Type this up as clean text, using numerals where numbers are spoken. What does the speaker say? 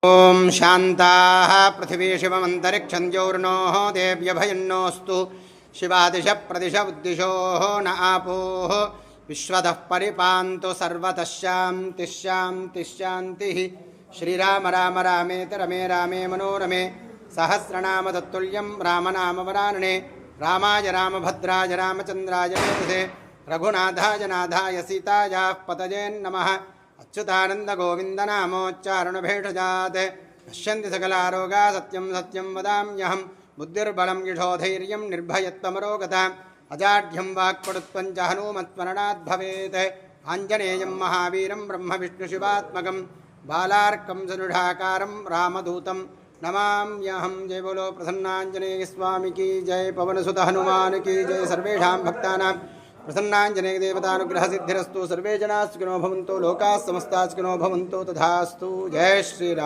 ओम शान्ताः पृथिवी शिवमन्तरिक्षं ज्योर्नोः देव्यभयन्नोऽस्तु शिवादिश प्रदिश उद्दिशोः न आपोः विश्वतः परिपान्तु सर्वतः शान्तिः शान्तिः शान्तिः। श्रीराम राम रामेति रमे रामे मनोरमे सहस्रनाम तत्तुल्यं रामनामवरानने। रामाय रामभद्राय रामचन्द्राय वेधसे रघुनाथाय नाथाय सीतायाः पतये नमः। अच्युतानंद गोविंद नामोच्चारणभेषजात् पश्यन्ति सकलारोगा सत्यं सत्यं वदाम्यहं। बुद्धिर्बलं यशोधैर्यं निर्भयत्वमरोगता अजाढ्यं वाक्पटुत्वं च हनूमत्स्मरणात् भवेत्। आञ्जनेयं महावीरं ब्रह्मविष्णुशिवात्मकं बालार्कं सनुढाकारं रामदूतं नमाम्यहं। जय बोलो प्रसन्नाञ्जनेय स्वामी की जय। पवनसुत हनुमान की जय। सर्वेषां भक्तानां प्रसन्नाञ्जनेय देवतानुग्रह सिद्धिरस्तु। सर्वे जनाः सुखिनो भवन्तु लोकाः समस्ताः सुखिनो भवन्तु तथास्तु। जय श्रीराम।